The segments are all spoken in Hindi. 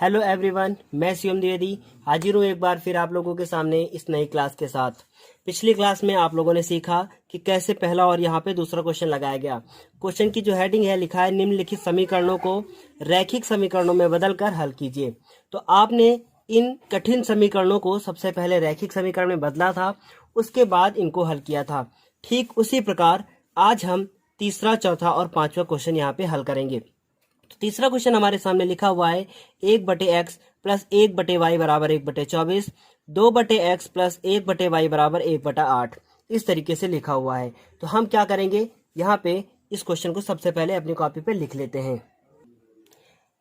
हेलो एवरीवन, मैं शिवम द्विवेदी हाजिर हूँ एक बार फिर आप लोगों के सामने इस नई क्लास के साथ। पिछली क्लास में आप लोगों ने सीखा कि कैसे पहला और यहाँ पे दूसरा क्वेश्चन लगाया गया। क्वेश्चन की जो हेडिंग है लिखा है निम्नलिखित समीकरणों को रैखिक समीकरणों में बदलकर हल कीजिए। तो आपने इन कठिन समीकरणों को सबसे पहले रैखिक समीकरण में बदला था, उसके बाद इनको हल किया था। ठीक उसी प्रकार आज हम तीसरा, चौथा और पांचवा क्वेश्चन यहाँ पे हल करेंगे। तो तीसरा क्वेश्चन हमारे सामने लिखा हुआ है 1/x प्लस 1/y बराबर 1/24, 2/x प्लस 1/y बराबर 1/8। इस तरीके से लिखा हुआ है। तो हम क्या करेंगे, यहाँ पे इस क्वेश्चन को सबसे पहले अपनी कॉपी पे लिख लेते हैं।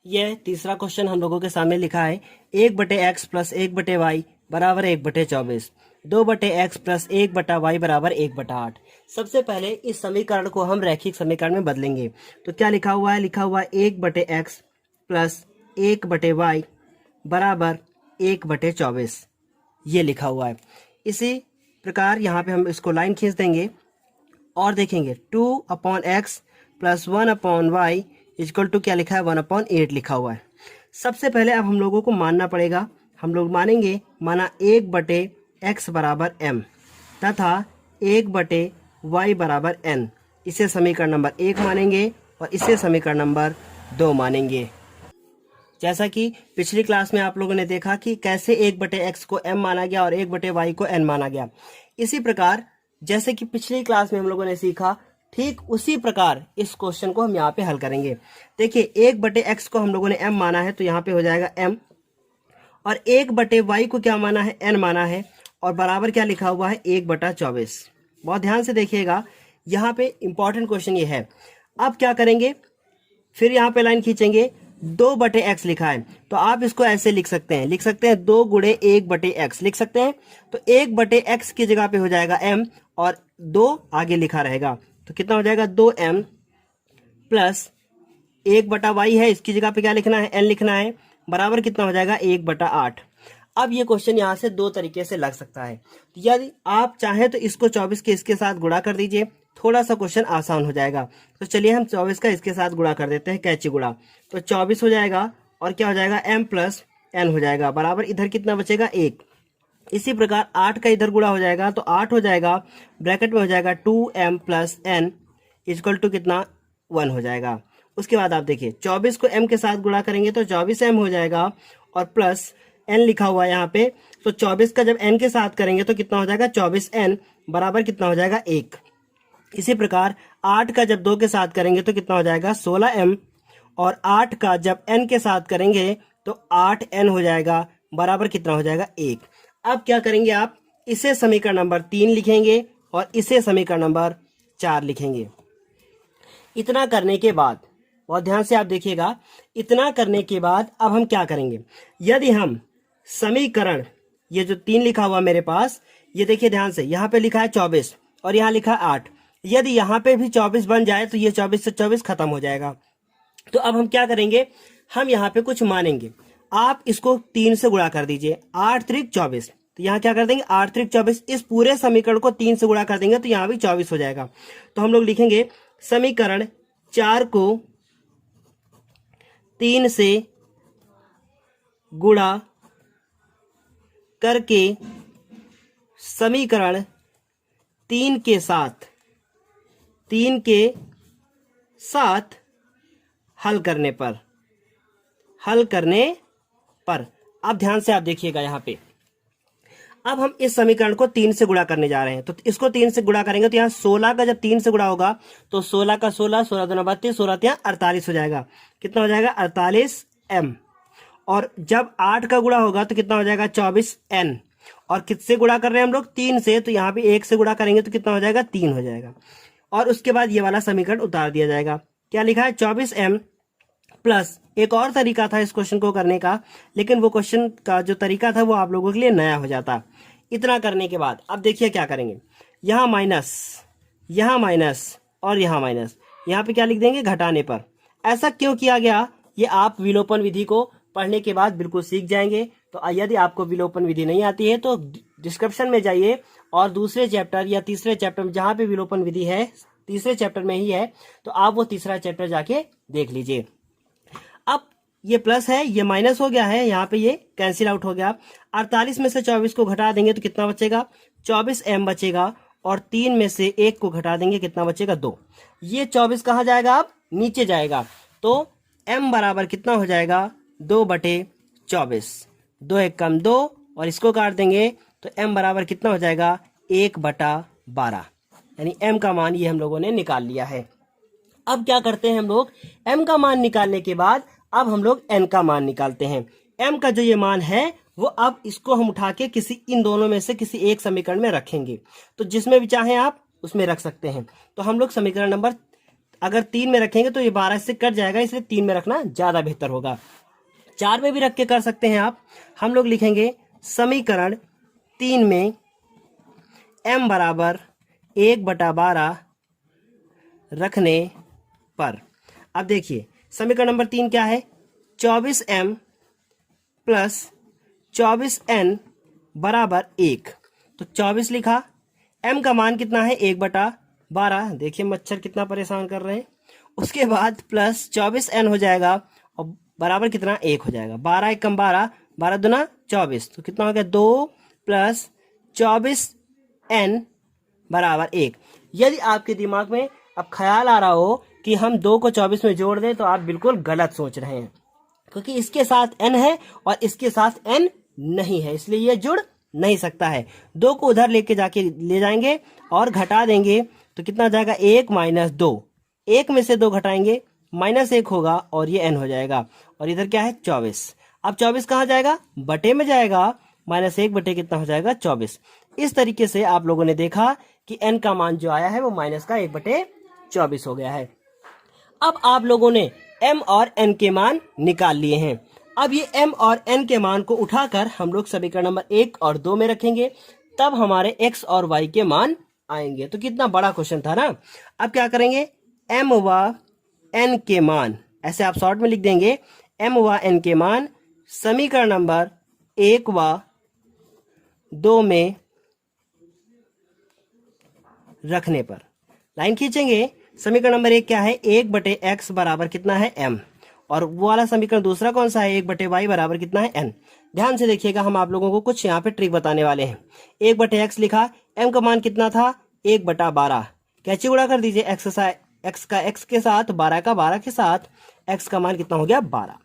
यह तीसरा क्वेश्चन हम लोगों के सामने लिखा है 1/x प्लस 1/y बराबर 1/24, 2/x प्लस 1/y बराबर 1/8। सबसे पहले इस समीकरण को हम रैखिक समीकरण में बदलेंगे। तो क्या लिखा हुआ है, लिखा हुआ है 1/x प्लस 1/y बराबर 1/24, ये लिखा हुआ है। इसी प्रकार यहाँ पे हम इसको लाइन खींच देंगे और देखेंगे 2/x plus 1/y equal to क्या लिखा है 1/8 लिखा हुआ है। सबसे पहले अब हम लोगों को मानना पड़ेगा, हम लोग मानेंगे, माना 1/x बराबर m तथा 1/y बराबर n। इसे समीकरण नंबर 1 मानेंगे और इसे समीकरण नंबर 2 मानेंगे। जैसा कि पिछली क्लास में आप लोगों ने देखा कि कैसे 1/x को m माना गया और 1/y को n माना गया। इसी प्रकार जैसे कि पिछली क्लास में हम लोगों ने सीखा, ठीक उसी प्रकार इस क्वेश्चन को हम यहाँ पे हल करेंगे। देखिए 1/x को हम लोगों ने m माना है तो यहाँ पे हो जाएगा m, और 1/y को क्या माना है, n माना है, और बराबर क्या लिखा हुआ है 1/24। बहुत ध्यान से देखिएगा, यहाँ पे इंपॉर्टेंट क्वेश्चन ये है। अब क्या करेंगे, फिर यहाँ पे लाइन खींचेंगे, 2/x लिखा है तो आप इसको ऐसे लिख सकते हैं, 2 गुणे 1/x लिख सकते हैं। तो 1/x की जगह पे हो जाएगा m और 2 आगे लिखा रहेगा, तो कितना हो जाएगा 2m प्लस 1/y है, इसकी जगह पे क्या लिखना है, n लिखना है, बराबर कितना हो जाएगा 1/8। अब ये क्वेश्चन यहाँ से दो तरीके से लग सकता है। तो यदि आप चाहें तो इसको 24 के इसके साथ गुणा कर दीजिए, थोड़ा सा क्वेश्चन आसान हो जाएगा। तो चलिए हम 24 का इसके साथ गुणा कर देते हैं, कैची गुणा। तो 24 हो जाएगा और क्या हो जाएगा m प्लस n हो जाएगा, बराबर इधर कितना बचेगा 1। इसी प्रकार 8 का इधर गुणा हो जाएगा तो 8 हो जाएगा, ब्रैकेट में हो जाएगा 2m plus n equal to कितना 1 हो जाएगा। उसके बाद आप देखिए 24 को m के साथ गुणा करेंगे तो 24m हो जाएगा और प्लस n लिखा हुआ है यहाँ पे। तो 24 का जब n के साथ करेंगे तो कितना हो जाएगा 24n बराबर कितना हो जाएगा 1। इसी प्रकार 8 का जब 2 के साथ करेंगे तो कितना हो जाएगा 16m, और 8 का जब n के साथ करेंगे तो 8n हो जाएगा, बराबर कितना हो जाएगा 1। अब क्या करेंगे आप, इसे समीकरण नंबर 3 लिखेंगे और इसे समीकरण नंबर 4 लिखेंगे। इतना करने के बाद बहुत ध्यान से आप देखिएगा, इतना करने के बाद अब हम क्या करेंगे, यदि हम समीकरण, ये जो 3 लिखा हुआ मेरे पास, ये देखिए ध्यान से, यहाँ पे लिखा है 24 और यहाँ लिखा है 8, यदि यहाँ पे भी 24 बन जाए तो ये 24 से 24 खत्म हो जाएगा। तो अब हम क्या करेंगे, हम यहाँ पे कुछ मानेंगे। आप इसको 3 से गुणा कर दीजिए, 8 त्रिक 24, तो यहाँ क्या कर देंगे 8 त्रिक 24, इस पूरे समीकरण को 3 से गुणा कर देंगे तो यहाँ भी 24 हो जाएगा। तो हम लोग लिखेंगे समीकरण 4 को 3 से गुणा करके समीकरण 3 के साथ हल करने पर अब ध्यान से आप देखिएगा, यहाँ पे अब हम इस समीकरण को 3 से गुणा करने जा रहे हैं। तो इसको 3 से गुणा करेंगे तो यहाँ 16 का जब 3 से गुणा होगा तो 16 का 16, 16 दूना 32, 16 ત્યાં 48 हो जाएगा। कितना हो जाएगा 48m, और जब 8 का गुणा होगा तो कितना हो जाएगा 24n, और किससे गुणा कर रहे हैं हम लोग 3 से, तो यहाँ भी 1 से गुणा करेंगे तो कितना हो जाएगा 3 हो जाएगा। और उसके बाद ये वाला समीकरण उतार दिया जाएगा। क्या लिखा है 24m प्लस, एक और तरीका था इस क्वेश्चन को करने का, लेकिन वो क्वेश्चन का जो तरीका था वो आप लोगों के लिए नया हो जाता। इतना करने के बाद अब देखिए क्या करेंगे, यहाँ माइनस, यहाँ माइनस और यहाँ माइनस, यहाँ पे क्या लिख देंगे घटाने पर। ऐसा क्यों किया गया, ये आप विलोपन विधि को पढ़ने के बाद बिल्कुल सीख जाएंगे। तो यदि आपको विलोपन विधि नहीं आती है तो डिस्क्रिप्शन में जाइए और दूसरे चैप्टर या तीसरे चैप्टर में जहां पे विलोपन विधि है, तीसरे चैप्टर में ही है, तो आप वो तीसरा चैप्टर जाके देख लीजिए। अब ये प्लस है, ये माइनस हो गया है, यहाँ पे ये कैंसिल आउट हो गया। 48 में से 24 को घटा देंगे तो कितना बचेगा, 24m बचेगा। और 3 में से 1 को घटा देंगे, कितना बचेगा, 2। ये 24 कहाँ जाएगा, अब नीचे जाएगा। तो m बराबर कितना हो जाएगा, 2/24। 2 एक कम 2, और इसको काट देंगे तो m बराबर कितना हो जाएगा, 1/12। यानी m का मान ये हम लोगों ने निकाल लिया है। अब क्या करते हैं हम लोग, m का मान निकालने के बाद अब हम लोग n का मान निकालते हैं। m का जो ये मान है वो अब इसको हम उठा के किसी इन दोनों में से किसी एक समीकरण में रखेंगे। तो जिसमें भी चाहें आप उसमें रख सकते हैं। तो हम लोग समीकरण नंबर अगर 3 में रखेंगे तो ये 12 से कट जाएगा, इसलिए 3 में रखना ज्यादा बेहतर होगा। 4 में भी रख के कर सकते हैं आप। हम लोग लिखेंगे समीकरण 3 में m बराबर 1/12 रखने पर। अब देखिए समीकरण नंबर 3 क्या है, 24m प्लस 24n बराबर 1। तो 24 लिखा, m का मान कितना है, 1/12। देखिए मच्छर कितना परेशान कर रहे हैं। उसके बाद प्लस 24n हो जाएगा और बराबर कितना, 1 हो जाएगा। 12 एक कम 12, 12 दूना 24, तो कितना हो गया, 2 प्लस 24n बराबर 1। यदि आपके दिमाग में अब ख्याल आ रहा हो कि हम 2 को 24 में जोड़ दें, तो आप बिल्कुल गलत सोच रहे हैं, क्योंकि इसके साथ n है और इसके साथ n नहीं है, इसलिए ये जुड़ नहीं सकता है। 2 को उधर लेके जाके ले जाएंगे और घटा देंगे तो कितना जाएगा, 1 - 2। 1 में से 2 घटाएंगे, -1 होगा और ये n हो जाएगा। और इधर क्या है, 24। अब 24 कहाँ जाएगा, बटे में जाएगा। -1 बटे कितना हो जाएगा, 24। इस तरीके से आप लोगों ने देखा कि n का मान जो आया है वो -1/24 हो गया है। अब आप लोगों ने m और n के मान निकाल लिए हैं। अब ये m और n के मान को उठाकर हम लोग समीकरण नंबर 1 और 2 में रखेंगे, तब हमारे x और y के मान आएंगे। तो कितना बड़ा क्वेश्चन था ना। अब क्या करेंगे, m व n के मान ऐसे आप शॉर्ट में लिख देंगे, m व n के मान समीकरण नंबर 1 व 2 में रखने पर। लाइन खींचेंगे। समीकरण नंबर 1 क्या है, 1/x बराबर कितना है, m। और वो वाला समीकरण दूसरा कौन सा है, 1/y बराबर कितना है, n। ध्यान से देखिएगा, हम आप लोगों को कुछ यहाँ पे ट्रिक बताने वाले हैं। 1/x लिखा, m का मान कितना था, 1/12। कैसे गुणा कर दीजिए, x का x के साथ, 12 का 12 के साथ, x का मान कितना हो गया, 12।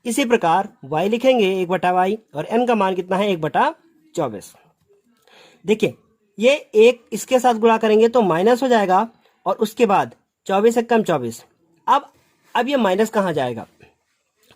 इसी प्रकार y लिखेंगे 1/y और n का मान कितना है, 1/24। देखिए ये एक इसके साथ गुणा करेंगे तो माइनस हो जाएगा और उसके बाद 24 से कम 24। अब ये माइनस कहाँ जाएगा,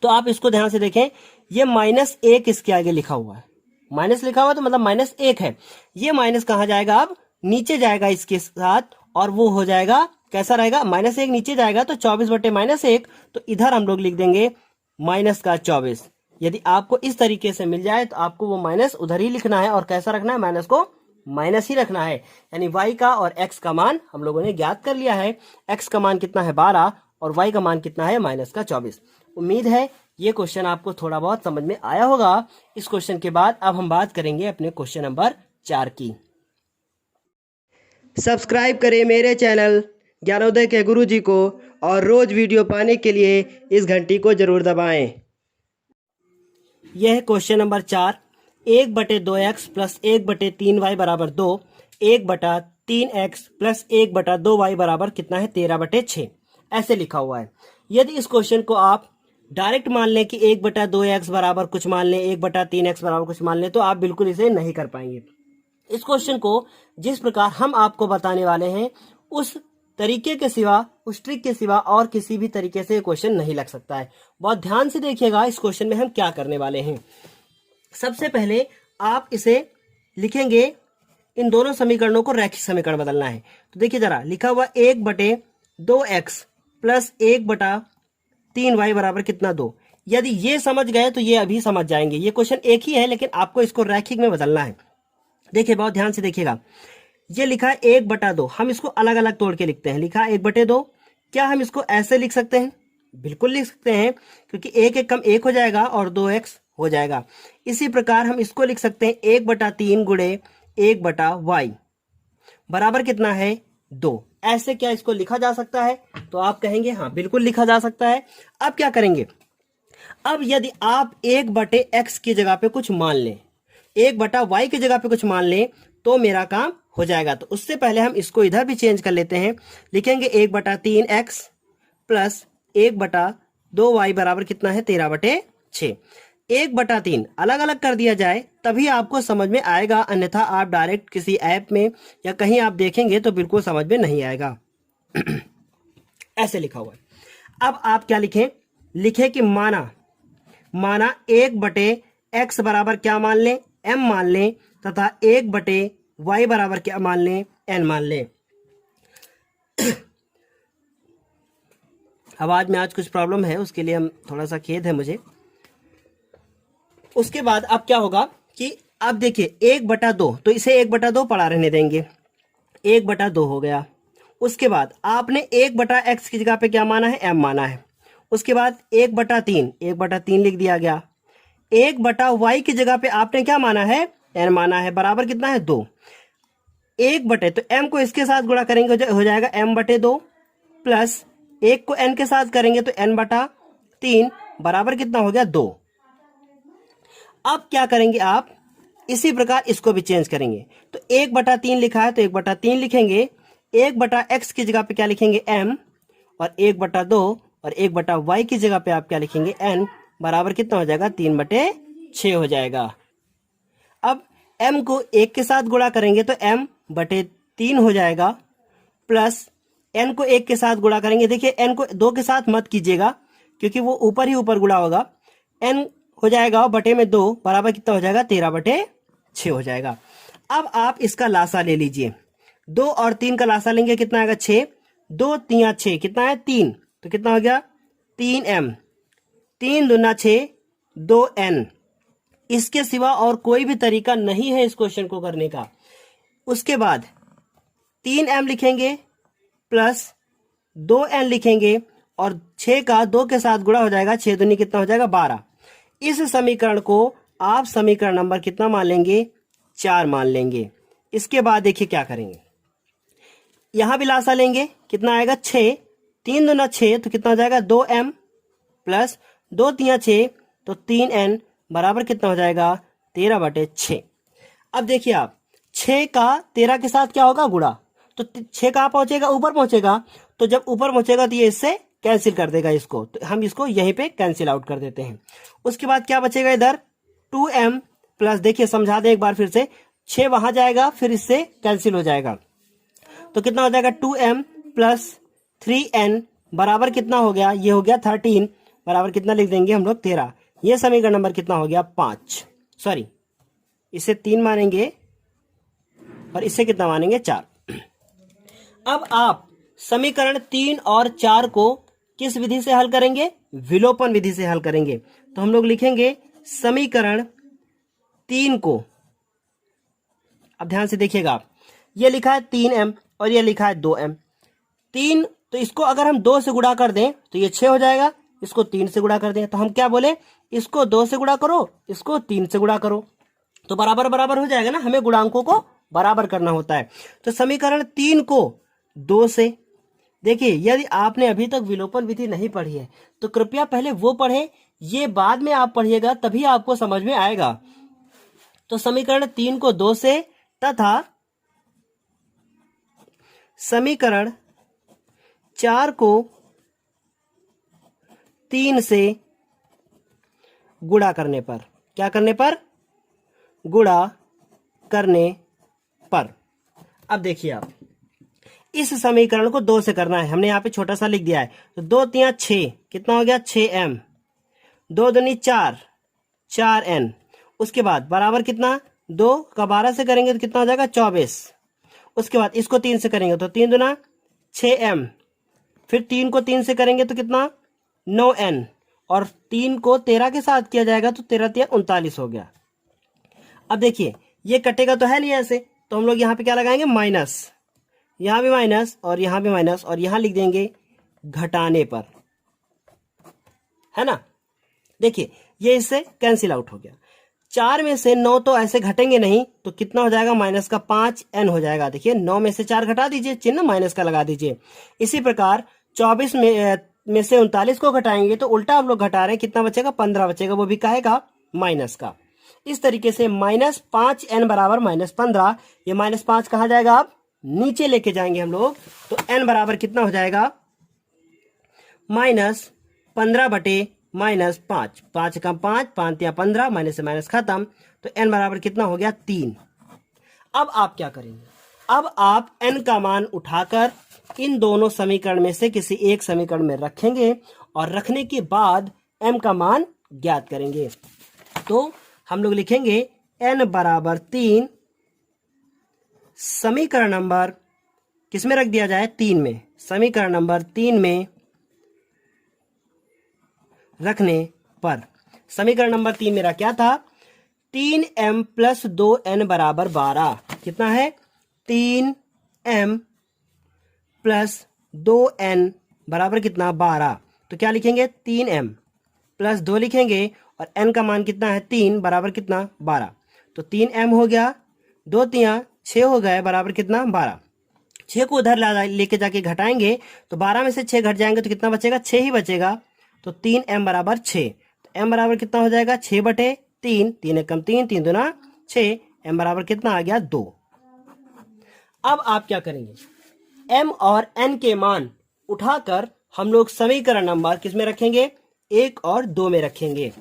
तो आप इसको ध्यान से देखें, ये -1 इसके आगे लिखा हुआ है। माइनस लिखा हुआ तो मतलब -1 है। ये माइनस कहाँ जाएगा, अब नीचे जाएगा इसके साथ, और वो हो जाएगा कैसा रहेगा, -1 नीचे जाएगा तो 24/-1। तो इधर हम लोग लिख देंगे -24। यदि आपको इस तरीके से मिल जाए तो आपको वो माइनस उधर ही लिखना है और कैसा रखना है, माइनस को माइनस ही रखना है। यानी y का और x का मान हम लोगों ने ज्ञात कर लिया है। x का मान कितना है, 12, और y का मान कितना है, -24। उम्मीद है ये क्वेश्चन आपको थोड़ा बहुत समझ में आया होगा। इस क्वेश्चन के बाद अब हम बात करेंगे अपने क्वेश्चन नंबर 4 की। सब्सक्राइब करें मेरे चैनल ज्ञानोदय के गुरुजी को, और रोज वीडियो पाने के लिए इस घंटी को जरूर दबाएं। यह है question number 4। 1/2x plus 1/3y बराबर 2। 1/3x प्लस 1/2y बराबर कितना है, 13/6। ऐसे लिखा हुआ है। यदि इस क्वेश्चन को आप डायरेक्ट मान लें कि 1/2x बराबर कुछ मान लें, 1/3x बराबर कुछ मान लें, तो आप बिल्कुल इसे नहीं कर पाएंगे। इस क्वेश्चन को जिस प्रकार हम आपको बताने वाले हैं, उस तरीके के सिवा, उस ट्रिक के सिवा और किसी भी तरीके से क्वेश्चन नहीं लग सकता है। बहुत ध्यान से देखिएगा इस क्वेश्चन में हम क्या करने वाले हैं। सबसे पहले आप इसे लिखेंगे, इन दोनों समीकरणों को रैखिक समीकरण बदलना है। तो देखिए जरा, लिखा हुआ 1/2x प्लस 1/3y बराबर कितना, 2। यदि ये समझ गए तो ये अभी समझ जाएंगे। ये क्वेश्चन एक ही है लेकिन आपको इसको रैखिक में बदलना है। देखिए बहुत ध्यान से देखिएगा, ये लिखा है 1/2। हम इसको अलग अलग तोड़ के लिखते हैं। लिखा है 1/2। क्या हम इसको ऐसे लिख सकते हैं, बिल्कुल लिख सकते हैं, क्योंकि 1 एक कम 1 हो जाएगा और 2x हो जाएगा। इसी प्रकार हम इसको लिख सकते हैं 1/3 गुणे 1/y बराबर कितना है, 2। ऐसे क्या इसको लिखा जा सकता है, तो आप कहेंगे हाँ बिल्कुल लिखा जा सकता है। अब क्या करेंगे, अब यदि आप 1/x की जगह पे कुछ मान लें, 1/y की जगह पे कुछ मान लें, तो मेरा काम हो जाएगा। तो उससे पहले हम इसको इधर भी चेंज कर लेते हैं, लिखेंगे 1/3x प्लस 1/2y बराबर कितना है 13/6। 1/3 अलग अलग कर दिया जाए तभी आपको समझ में आएगा, अन्यथा आप डायरेक्ट किसी ऐप में या कहीं आप देखेंगे तो बिल्कुल समझ में नहीं आएगा। ऐसे लिखा हुआ है। अब आप क्या लिखें, लिखें कि माना 1/x बराबर क्या मान लें, m मान लें, तथा 1/y बराबर क्या मान लें, n मान लें। आवाज में आज कुछ प्रॉब्लम है, उसके लिए हम थोड़ा सा खेद है मुझे। उसके बाद अब क्या होगा कि अब देखिए 1/2, तो इसे 1/2 पड़ा रहने देंगे, 1/2 हो गया। उसके बाद आपने 1/x की जगह पे क्या माना है, m माना है। उसके बाद 1/3 लिख दिया गया। 1/y की जगह पे आपने क्या माना है, n माना है, बराबर कितना है 2। 1/, तो m को इसके साथ गुणा करेंगे हो जाएगा m/2 प्लस 1 को n के साथ करेंगे तो n/3 बराबर कितना हो गया 2। अब क्या करेंगे आप, इसी प्रकार इसको भी चेंज करेंगे। तो 1/3 लिखा है तो 1/3 लिखेंगे, 1/x की जगह पे क्या लिखेंगे m, और 1/2 और 1/y की जगह पे आप क्या लिखेंगे n, बराबर कितना हो जाएगा 3/6 हो जाएगा। अब m को 1 के साथ गुणा करेंगे तो m/3 हो जाएगा, प्लस n को 1 के साथ गुणा करेंगे, देखिए n को 2 के साथ मत कीजिएगा क्योंकि वो ऊपर ही ऊपर गुणा होगा, n हो जाएगा बटे में 2 बराबर कितना हो जाएगा 13/6 हो जाएगा। अब आप इसका लासा ले लीजिए, 2 और 3 का लासा लेंगे कितना आएगा 6, 2 3 6 कितना है 3, तो कितना हो गया 3m, 3 दूना 6 2n। इसके सिवा और कोई भी तरीका नहीं है इस क्वेश्चन को करने का। उसके बाद 3m लिखेंगे प्लस 2n लिखेंगे और 6 का 2 के साथ गुणा हो जाएगा, 6 दूनी कितना हो जाएगा 12। इस समीकरण को आप समीकरण नंबर कितना मान लेंगे 4 मान लेंगे। इसके बाद देखिए क्या करेंगे, यहां भी लासा लेंगे, कितना आएगा 6, 3 दूना 6 तो कितना हो जाएगा 2m प्लस 2 3 6 तो 3n बराबर कितना हो जाएगा 13/6। अब देखिए आप 6 का 13 के साथ क्या होगा गुणा, तो 6 कहां पहुंचेगा ऊपर पहुंचेगा, तो जब ऊपर पहुंचेगा तो ये इससे कैंसिल कर देगा इसको, तो हम इसको यहीं पे कैंसिल आउट कर देते हैं। उसके बाद क्या बचेगा इधर 2m प्लस, देखिए समझा दें एक बार फिर से, 6 वहां जाएगा फिर इससे कैंसिल हो जाएगा, तो कितना हो जाएगा 2m प्लस 3n बराबर कितना हो गया, ये हो गया 13 बराबर कितना लिख देंगे हम लोग 13। ये समीकरण नंबर कितना हो गया 5, सॉरी इसे 3 मानेंगे और इससे कितना मानेंगे 4। अब आप समीकरण 3 और 4 को किस विधि से हल करेंगे, विलोपन विधि से हल करेंगे। तो हम लोग लिखेंगे समीकरण 3 को, अब ध्यान से देखिएगा आप, ये लिखा है 3m और ये लिखा है 2m। 3 तो इसको अगर हम 2 से गुणा कर दें तो ये 6 हो जाएगा, इसको 3 से गुणा कर दें तो हम क्या बोले, इसको 2 से गुणा करो, इसको 3 से गुणा करो, तो बराबर बराबर हो जाएगा ना, हमें गुणांकों को बराबर करना होता है। तो समीकरण 3 को 2 से, देखिए यदि आपने अभी तक विलोपन विधि नहीं पढ़ी है तो कृपया पहले वो पढ़ें, ये बाद में आप पढ़िएगा तभी आपको समझ में आएगा। तो समीकरण 3 को 2 से तथा समीकरण 4 को 3 से गुणा करने पर, क्या करने पर, गुणा करने पर। अब देखिए आप इस समीकरण को 2 से करना है, हमने यहाँ पे छोटा सा लिख दिया है, तो 2 3 6 कितना हो गया 6m, 2 दूनी 4 4n। उसके बाद बराबर कितना 2 का 12 से करेंगे तो कितना हो जाएगा 24। उसके बाद इसको 3 से करेंगे तो 3 दूना 6m, फिर 3 को 3 से करेंगे तो कितना 9n, और 3 को 13 के साथ किया जाएगा तो 13 3 39 हो गया। अब देखिए ये कटेगा तो है नहीं ऐसे, तो हम लोग यहाँ पे क्या लगाएंगे माइनस, यहां भी माइनस और यहां भी माइनस, और यहां लिख देंगे घटाने पर, है ना। देखिए ये इससे कैंसिल आउट हो गया, 4 में से 9 तो ऐसे घटेंगे नहीं, तो कितना हो जाएगा माइनस का 5n हो जाएगा। देखिए 9 में से 4 घटा दीजिए, चिन्ह माइनस का लगा दीजिए। इसी प्रकार 24 में में से 39 को घटाएंगे तो उल्टा हम लोग घटा रहे हैं, कितना बचेगा 15 बचेगा, वो भी काहेगा माइनस का। इस तरीके से -5n बराबर -15, ये -5 कहाँ जाएगा, आप नीचे लेके जाएंगे हम लोग, तो n बराबर कितना हो जाएगा -15 बटे -5, 5 कम 5, 5 या 15, माइनस से माइनस खत्म, तो n बराबर कितना हो गया 3। अब आप क्या करेंगे, अब आप n का मान उठाकर इन दोनों समीकरण में से किसी एक समीकरण में रखेंगे और रखने के बाद m का मान ज्ञात करेंगे। तो हम लोग लिखेंगे n बराबर 3, समीकरण नंबर किसमें रख दिया जाए, 3 में, समीकरण नंबर 3 में रखने पर, समीकरण नंबर 3 मेरा क्या था, 3m + 2n बराबर 12, कितना है 3m + 2n बराबर कितना 12, तो क्या लिखेंगे 3m + 2 लिखेंगे और n का मान कितना है 3 बराबर कितना 12, तो 3m हो गया, 2 3 6 हो गए बराबर कितना 12, 6 को उधर लेके जाके घटाएंगे तो 12 में से 6 घट जाएंगे तो कितना बचेगा 6 ही बचेगा, तो 3m बराबर 6, तो m बराबर कितना हो जाएगा 6 बटे 3, 3 एक कम 3, 3 दूना 6, m बराबर कितना आ गया 2। अब आप क्या करेंगे, m और n के मान उठाकर हम लोग समीकरण नंबर किस में रखेंगे, 1 और 2 में रखेंगे।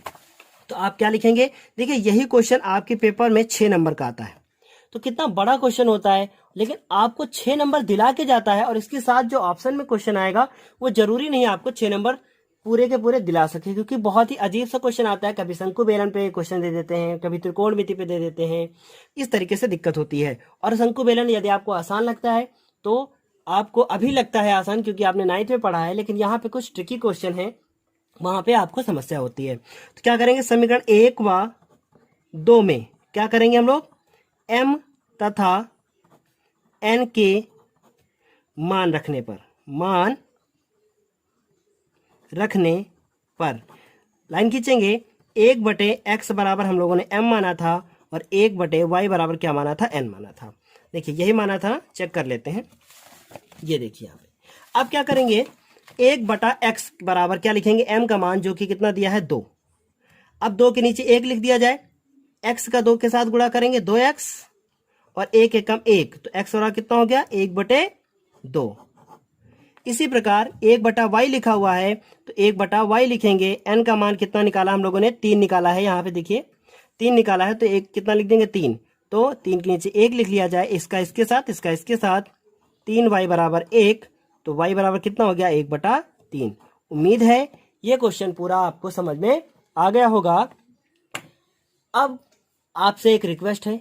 तो आप क्या लिखेंगे, देखिए यही क्वेश्चन आपके पेपर में 6 नंबर का आता है, तो कितना बड़ा क्वेश्चन होता है, लेकिन आपको 6 नंबर दिला के जाता है और इसके साथ जो ऑप्शन में क्वेश्चन आएगा वो जरूरी नहीं आपको 6 नंबर पूरे के पूरे दिला सके, क्योंकि बहुत ही अजीब सा क्वेश्चन आता है, कभी शंकु बेलन पे क्वेश्चन दे देते हैं, कभी त्रिकोणमिति पे दे देते हैं, इस तरीके से दिक्कत होती है। और शंकु बेलन यदि आपको आसान लगता है तो आपको अभी लगता है आसान क्योंकि आपने 9th में पढ़ा है, लेकिन यहाँ पे कुछ ट्रिकी क्वेश्चन है, वहां पे आपको समस्या होती है। तो क्या करेंगे, समीकरण 1 व 2 में क्या करेंगे हम लोग, m तथा n के मान रखने पर लाइन खींचेंगे, 1 बटे x बराबर हम लोगों ने m माना था और 1 बटे y बराबर क्या माना था, n माना था। देखिए यही माना था, चेक कर लेते हैं, ये देखिए यहाँ पे। अब क्या करेंगे, 1 बटा x बराबर क्या लिखेंगे, m का मान जो कि कितना दिया है 2, अब 2 के नीचे 1 लिख दिया जाए, x का 2 के साथ गुणा करेंगे 2x और 1 एक कम 1, तो x और कितना हो गया 1 बटे 2। इसी प्रकार 1 बटा y लिखा हुआ है तो 1 बटा y लिखेंगे, n का मान कितना निकाला हम लोगों ने 3 निकाला है, यहाँ पे देखिए 3 निकाला है तो 1 कितना लिख देंगे 3, तो 3 के नीचे 1 लिख लिया जाए, इसका इसके साथ इसका इसके साथ, 3y बराबर 1, तो y बराबर कितना हो गया 1 बटा 3। उम्मीद है ये क्वेश्चन पूरा आपको समझ में आ गया होगा। अब आपसे एक रिक्वेस्ट है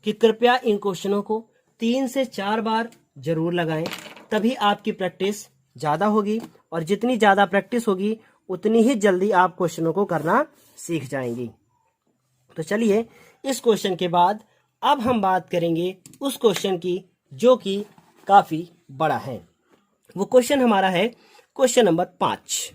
कि कृपया इन क्वेश्चनों को 3 से 4 बार जरूर लगाएं, तभी आपकी प्रैक्टिस ज़्यादा होगी और जितनी ज़्यादा प्रैक्टिस होगी उतनी ही जल्दी आप क्वेश्चनों को करना सीख जाएंगी। तो चलिए इस क्वेश्चन के बाद अब हम बात करेंगे उस क्वेश्चन की जो कि काफ़ी बड़ा है। वो क्वेश्चन हमारा है क्वेश्चन नंबर 5।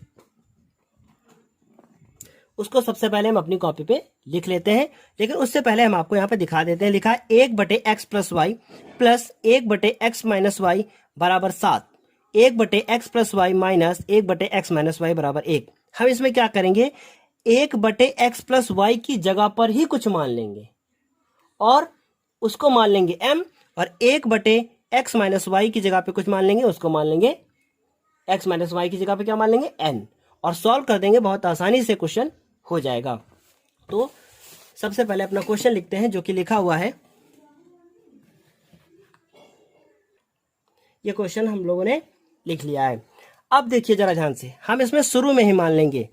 उसको सबसे पहले हम अपनी कॉपी पे लिख लेते हैं, लेकिन उससे पहले हम आपको यहाँ पे दिखा देते हैं। लिखा है 1 बटे x प्लस वाई प्लस 1 बटे x माइनस वाई बराबर 7, 1 बटे x प्लस वाई माइनस 1 बटे x माइनस वाई बराबर 1। हम इसमें क्या करेंगे, 1 बटे x प्लस वाई की जगह पर ही कुछ मान लेंगे और उसको मान लेंगे m, और 1 बटे x माइनस वाई की जगह पे कुछ मान लेंगे, उसको मान लेंगे x माइनस वाई की जगह पे क्या मान लेंगे n, और सॉल्व कर देंगे, बहुत आसानी से क्वेश्चन हो जाएगा। तो सबसे पहले अपना क्वेश्चन लिखते हैं जो कि लिखा हुआ है, ये क्वेश्चन हम लोगों ने लिख लिया है। अब देखिए जरा ध्यान से, हम इसमें शुरू में ही मान लेंगे,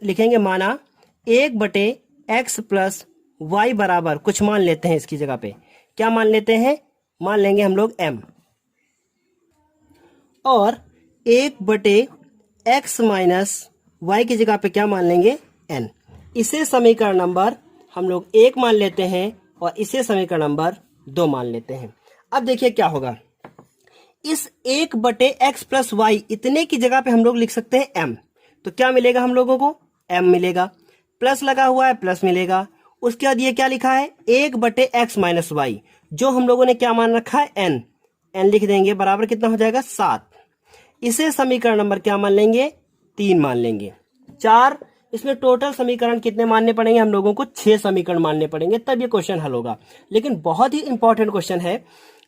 लिखेंगे माना 1 बटे x प्लस वाई बराबर कुछ मान लेते हैं, इसकी जगह पे क्या मान लेते हैं, मान लेंगे हम लोग m, और 1 बटे x माइनस वाई की जगह पे क्या मान लेंगे n। इसे समीकरण नंबर हम लोग 1 मान लेते हैं और इसे समीकरण नंबर 2 मान लेते हैं। अब देखिए क्या होगा, इस 1 बटे x प्लस वाई इतने की जगह पे हम लोग लिख सकते हैं m, तो क्या मिलेगा हम लोगों को m मिलेगा, प्लस लगा हुआ है प्लस मिलेगा। उसके बाद ये क्या लिखा है 1 बटे x माइनस वाई, जो हम लोगों ने क्या मान रखा है n लिख देंगे, बराबर कितना हो जाएगा 7। इसे समीकरण नंबर क्या मान लेंगे 3 मान लेंगे। 4, इसमें टोटल समीकरण कितने मानने पड़ेंगे हम लोगों को? 6 समीकरण मानने पड़ेंगे, तब ये क्वेश्चन हल होगा। लेकिन बहुत ही इंपॉर्टेंट क्वेश्चन है।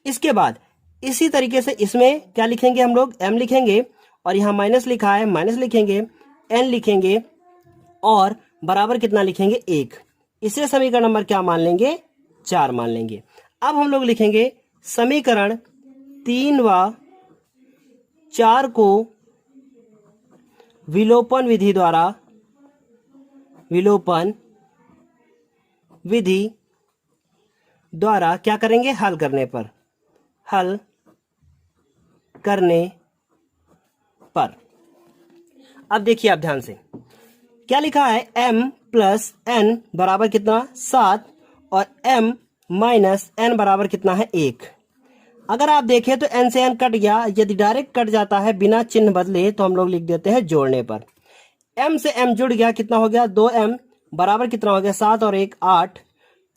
इसके बाद इसी तरीके से इसमें क्या लिखेंगे हम लोग? m लिखेंगे, और यहाँ माइनस लिखा है, माइनस लिखेंगे, n लिखेंगे, और बराबर कितना लिखेंगे? 1। इसे समीकरण नंबर क्या मान लेंगे? 4 मान लेंगे। अब हम लोग लिखेंगे समीकरण 3 व 4 को विलोपन विधि द्वारा क्या करेंगे? हल करने पर। अब देखिए आप ध्यान से, क्या लिखा है? m प्लस n बराबर कितना? 7, और m माइनस n बराबर कितना है? 1। अगर आप देखें तो n से n कट गया। यदि डायरेक्ट कट जाता है बिना चिन्ह बदले तो हम लोग लिख देते हैं जोड़ने पर। m से m जुड़ गया, कितना हो गया? 2m बराबर कितना हो गया? 7 और 1 8।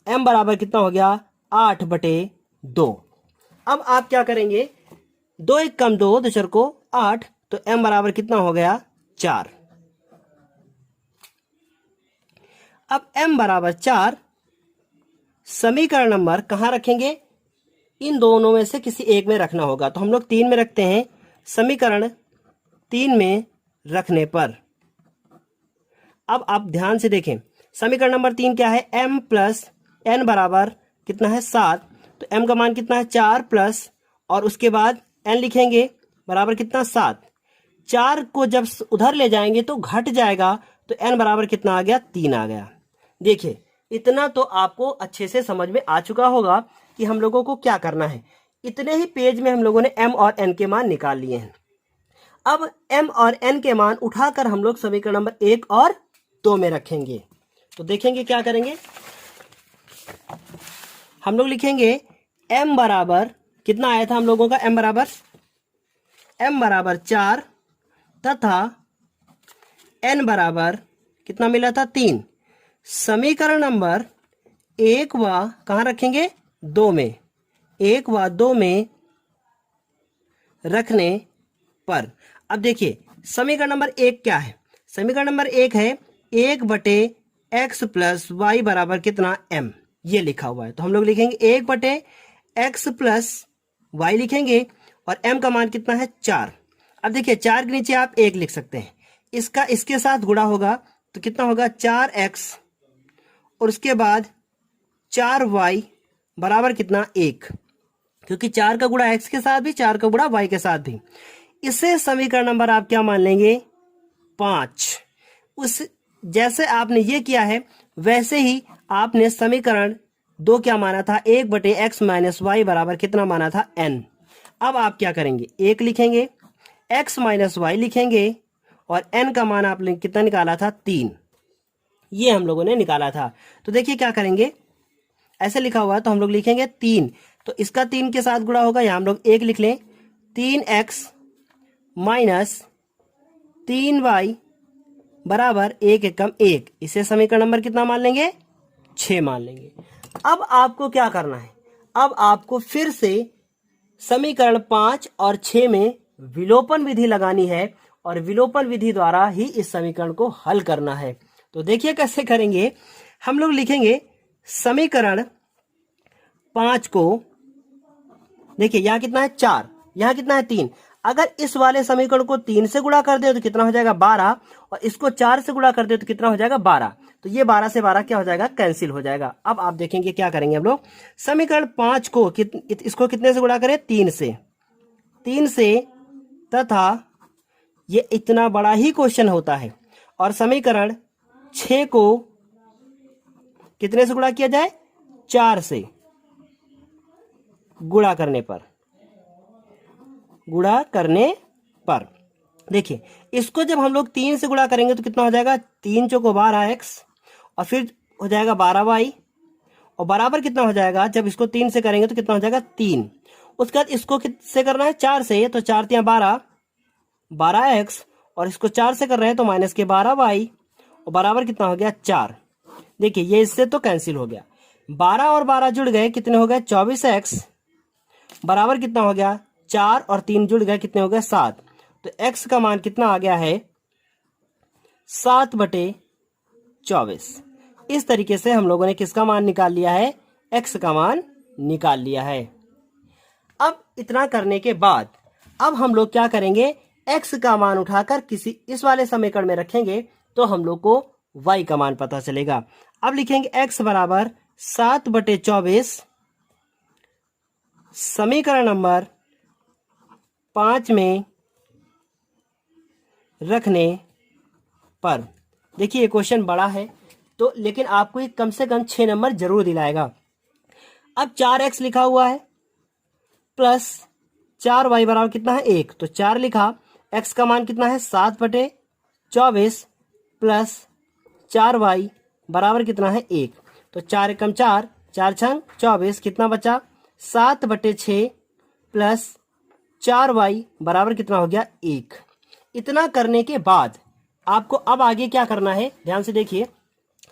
m बराबर कितना हो गया? 8/2। अब आप क्या करेंगे? 2 1 कम 2, दूसर को 8, तो m बराबर कितना हो गया? 4। अब m बराबर 4 समीकरण नंबर कहां रखेंगे? इन दोनों में से किसी एक में रखना होगा, तो हम लोग 3 में रखते हैं। समीकरण 3 में रखने पर अब आप ध्यान से देखें, समीकरण नंबर 3 क्या है? m प्लस n बराबर कितना है? 7। तो m का मान कितना है? 4 प्लस, और उसके बाद n लिखेंगे बराबर कितना? 7। 4 को जब उधर ले जाएंगे तो घट जाएगा, तो n बराबर कितना आ गया? 3 आ गया। देखिए, इतना तो आपको अच्छे से समझ में आ चुका होगा कि हम लोगों को क्या करना है। इतने ही पेज में हम लोगों ने m और n के मान निकाल लिए हैं। अब m और n के मान उठाकर हम लोग समीकरण नंबर 1 और 2 में रखेंगे। तो देखेंगे क्या करेंगे। हम लोग लिखेंगे m बराबर कितना आया था हम लोगों का? m बराबर 4 तथा n बराबर कितना मिला था? 3। समीकरण नंबर 1 व कहां रखेंगे? 2 में। 1 व 2 में रखने पर अब देखिए समीकरण नंबर 1 क्या है? समीकरण नंबर 1 है 1/x प्लस वाई बराबर कितना? m। ये लिखा हुआ है, तो हम लोग लिखेंगे 1/x प्लस वाई लिखेंगे, और m का मान कितना है? 4। अब देखिए 4 के नीचे आप 1 लिख सकते हैं। इसका इसके साथ गुणा होगा तो कितना होगा? 4x, और उसके बाद 4y बराबर कितना? 1, क्योंकि 4 का गुणा x के साथ भी, 4 का गुणा y के साथ भी। इसे समीकरण नंबर आप क्या मान लेंगे? 5। उस जैसे आपने ये किया है वैसे ही आपने समीकरण 2 क्या माना था? 1/x माइनस वाई बराबर कितना माना था? n। अब आप क्या करेंगे? 1 लिखेंगे, x माइनस वाई लिखेंगे, और n का मान आपने कितना निकाला था? 3। ये हम लोगों ने निकाला था। तो देखिए क्या करेंगे, ऐसे लिखा हुआ है तो हम लोग लिखेंगे 3, तो इसका 3 के साथ गुणा होगा, यहां हम लोग 1 लिख लें। 3x माइनस 3y बराबर 1 एकम 1। इसे समीकरण नंबर कितना मान लेंगे? 6 मान लेंगे। अब आपको क्या करना है? अब आपको फिर से समीकरण 5 और 6 में विलोपन विधि लगानी है, और विलोपन विधि द्वारा ही इस समीकरण को हल करना है। तो देखिए कैसे करेंगे। हम लोग लिखेंगे समीकरण 5 को, देखिए यहां कितना है? 4, यहां कितना है? 3। अगर इस वाले समीकरण को 3 से गुणा कर दे तो कितना हो जाएगा? 12, और इसको 4 से गुणा कर दे तो कितना हो जाएगा? 12। तो ये 12 से 12 क्या हो जाएगा? कैंसिल हो जाएगा। अब आप देखेंगे क्या करेंगे हम लोग। समीकरण 5 को इसको कितने से गुणा करें? 3 से, तथा ये इतना बड़ा ही क्वेश्चन होता है। और समीकरण 6 को कितने से गुणा किया जाए? 4 से गुणा करने पर देखिए इसको जब हम लोग 3 से गुणा करेंगे तो कितना हो जाएगा? 3 चौको 12x, और फिर हो जाएगा 12y, और बराबर कितना हो जाएगा? जब इसको 3 से करेंगे तो कितना हो जाएगा? 3। उसके बाद इसको किससे करना है? 4 से, तो 4 3 12x, और इसको 4 से कर रहे हैं तो माइनस के 12y, और बराबर कितना हो गया? 4। देखिए ये इससे तो कैंसिल हो गया। 12 और 12 जुड़ गए, कितने हो गए? 24x बराबर कितना हो गया? 4 और 3 जुड़ गए, कितने हो गए? 7। तो x का मान कितना आ गया है? 7/24। इस तरीके से हम लोगों ने किसका मान निकाल लिया है, x का मान निकाल लिया है। अब इतना करने के बाद अब हम लोग क्या करेंगे, x का मान उठाकर किसी इस वाले समीकरण में रखेंगे तो हम लोग को y का मान पता चलेगा। अब लिखेंगे x बराबर 7/24 समीकरण नंबर 5 में रखने पर। देखिए ये क्वेश्चन बड़ा है तो लेकिन आपको एक कम से कम 6 नंबर जरूर दिलाएगा। अब 4x लिखा हुआ है प्लस 4y बराबर कितना है 1, तो 4 लिखा। x का मान कितना है 7/24 प्लस 4y बराबर कितना है 1, तो 4 एकम 4, 4 छंग 24, कितना बचा 7/6 प्लस 4y बराबर कितना हो गया 1। इतना करने के बाद आपको अब आगे क्या करना है, ध्यान से देखिए।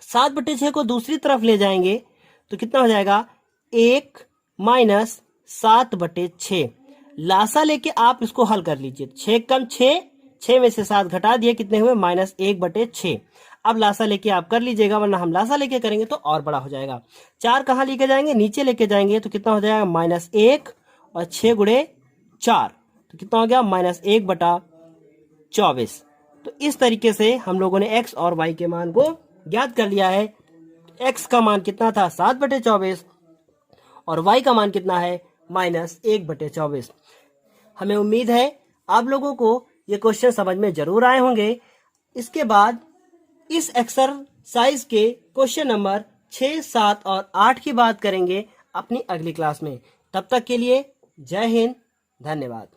7/6 को दूसरी तरफ ले जाएंगे तो कितना हो जाएगा 1 माइनस 7/6। लासा लेके आप इसको हल कर लीजिए। 6 कम 6, 6 में से 7 घटा दिए, कितने हुए -1/6। अब लासा लेके आप कर लीजिएगा, वरना हम लासा लेके करेंगे तो और बड़ा हो जाएगा। 4 कहाँ लेके जाएंगे, नीचे लेके जाएंगे तो कितना हो जाएगा -1 और 6 गुणे 4 तो कितना हो गया -1/24। तो इस तरीके से हम लोगों ने x और y के मान को ज्ञात कर लिया है। x का मान कितना था 7/24 और y का मान कितना है -1/24। हमें उम्मीद है आप लोगों को ये क्वेश्चन समझ में जरूर आए होंगे। इसके बाद इस एक्सरसाइज के क्वेश्चन नंबर 6, 7 और 8 की बात करेंगे अपनी अगली क्लास में। तब तक के लिए जय हिंद, धन्यवाद।